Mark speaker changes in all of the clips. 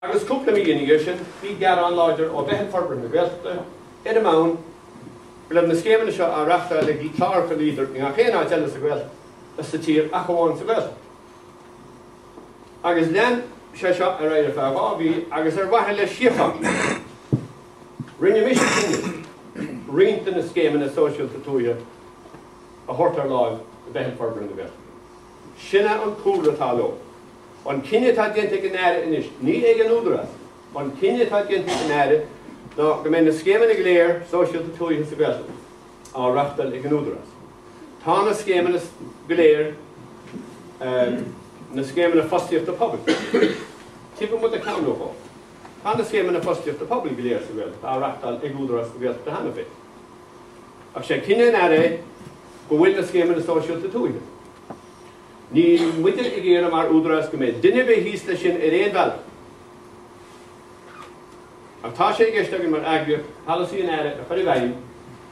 Speaker 1: Agus cúpla míon sin, bhí gar an láidir ó bheith Phoiblí na Gaeltachta, in a mán, le na scéimena seo a Reachtáil le gí clár go líder, ní a chéana teile sa Gaeltachta, a sa tír a chuháin sa Gaeltachta. Agus lean sé seo a réidir feadhábhí, agus bhaithe le siafach. Rinne mis cinne, rianta na scéimena sóisialta Tuilleadh a thuirtar láimh a bheith Phoiblí na Gaeltachta. Sinna an cúra atá leo. An cinne tá dianta go náire inis, ní ag an Údarás, an cinne tá dianta go náire ná go mbeidh na scéimena go léir sóisialta Tuilleadh sa Gaeltachta á Reachtáil ag an Údarás. Tá na scéimena go léir na scéimena fostaíochta pobail. Tipper mu a ceann Tá na scéimena fostaíochta pobail go léir sa Gaeltachta á Reachtáil ag Údarás sa Gaeltachta hana fé. Ach sé cinne náire go bhfuil na scéimena sóisialta Tuilleadh. Ní muidir I ggéire mar Údarás go méid duine bheith híos lei sin ar éon bhealach. Ach tá sé gceiste mar agriú halasí an aire a chuir bhaim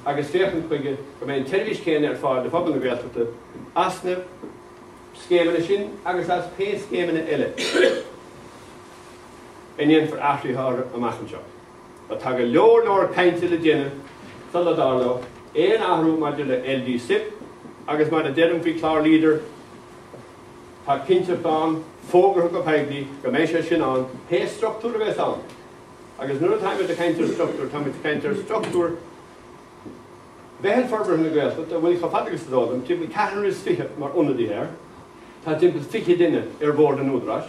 Speaker 1: agus féchan chuige go méid televís céine ar fáil de Phoiblí na Gaeltachta asna scéimena sin agus as pé scéimena eile. Iníon for athraíthar amachchan seo. Ba tá go leor chaint le déine sa le darló éon athrú maidir le LD SIP agus mar a deireann faoi clár líder Tá cinnte bán fógur go Phoiblí go méid sé sin an hé struchtúr a bheith an. Agus nuair atá a chaintear struchtúr, tá chaintear struchtúr bheith Phoiblí na Gaeltachta a bhfuil chafagus dálam, tí bhfuil ceathair is fiche mar unadí air, tá timpeall fiche duine ar bhór an Údarás.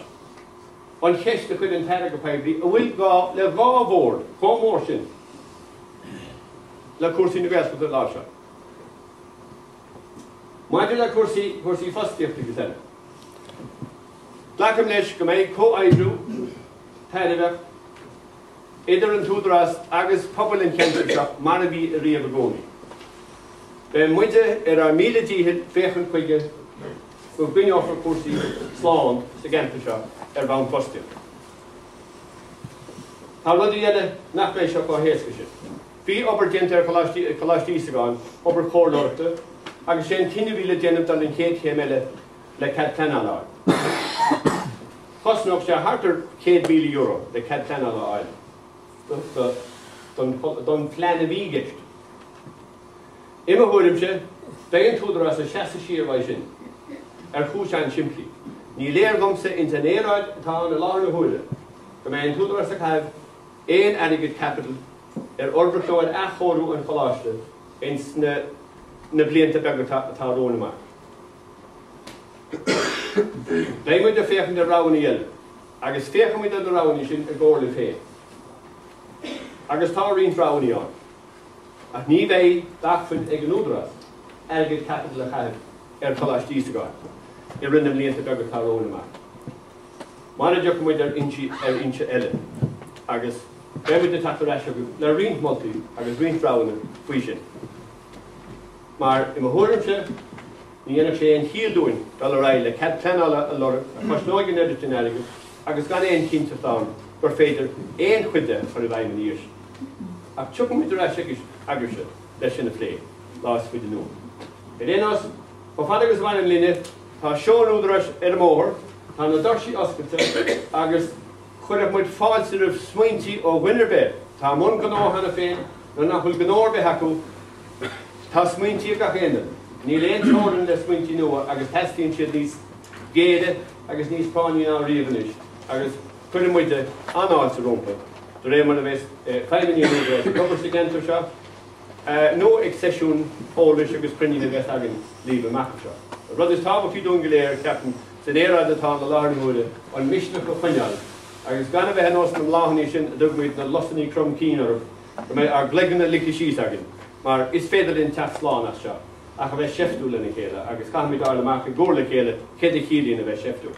Speaker 1: An cheiste chuid an teire go Phoiblí a bhfuil gá le gá bhór, chomór sin, le cuasaí na Gaeltachta lá seo. Maidir le cuasaí fostaíochta go teile. Glacam leis go méid co-aidhrú teilebh idir an Údarás agus pobl an cheantar seo mar a bhí a riamh a gcónaí. Be muide ar míle díthid féchan chuige go gcuine áfar cuasaí sláán sa cheantar seo ar bhain fostaíocht. Tá rud dhéile nach méid seo go héasca sin. Bhí obair déanta ar choláistí sa gáin obair chomhlórachta agus sé 15,000 déanamh dal an 100 meile le €100. Cosnach sé hartar €100,000 le €100 don phléanna bhígeist. Ima thuirimse, beidh an Údarás a 60 siar bhaid sin, ar chúiseán simplí. Ní léir gomsa inta néráid atá an láir na thuile, go mbeidh an Údarás a chaibh éon airgid capital ar orbachóid a chóirú an choláiste ins na blianta beaga atá róna mar. Beidh muid a féchan de ránaí eile, agus féchan muid a ránaí sin a ggóir le féin. Agus tá rion ránaí an. Ach ní bheidh dachfainn ag an Údarás airgid capital a chaibh ar choláistí sa gáin, I rinne blianta beaga atá róna mar. Mar a deoch muid ar inse eile, agus beidh muid a tatar eis le rion moltaí agus rion rána faoi sin. Mar I mo thuirimse, ní dhéanamh sé an chiaadúin dal a raibh le €100 a lorg a chosnóigin editin airgid agus gan éon cinnte fáin gur féidir éon chuide ar a bhaim níos. Ach tucha muid a eis agraise leis sin na phlé lás faoi den nua. I réanas, ó fad agus bhain an líne, tá seán Údarás ar mór, tá na dorsí oscailta agus chuireadh muid fáilte rih smaointí ó Winnerbe. Tá mún gnó hana féin nó nach bhfuil gnóir be hacu, tá smaointí a gach éine. Ní léon teorann le smaointí nua agus testíonn siad níos géide agus níos páiní ná riamhanis agus chuireadh muid anáilte rompa. Do ré mar a bheith feidhmeannach cobar sa cheantar seo, nó ag seisiún ólis agus cruinniú na bheith agan líomh amach seo. Rud is tábha fiú dún go léir ceapan san éad atá na láir na mhúile an misneach go chuineáil, agus gan a bheith nás na láhanní sin a dugmuid na losaní crom cíinar go mbeidh ar glegan na lici síos agan, mar is féidir linn teacht sláán as seo. Ach a bheith seftú lena chéile, agus caiithmid áil amach a ggóir le chéile, chéad a chilíonn a bheith seftú.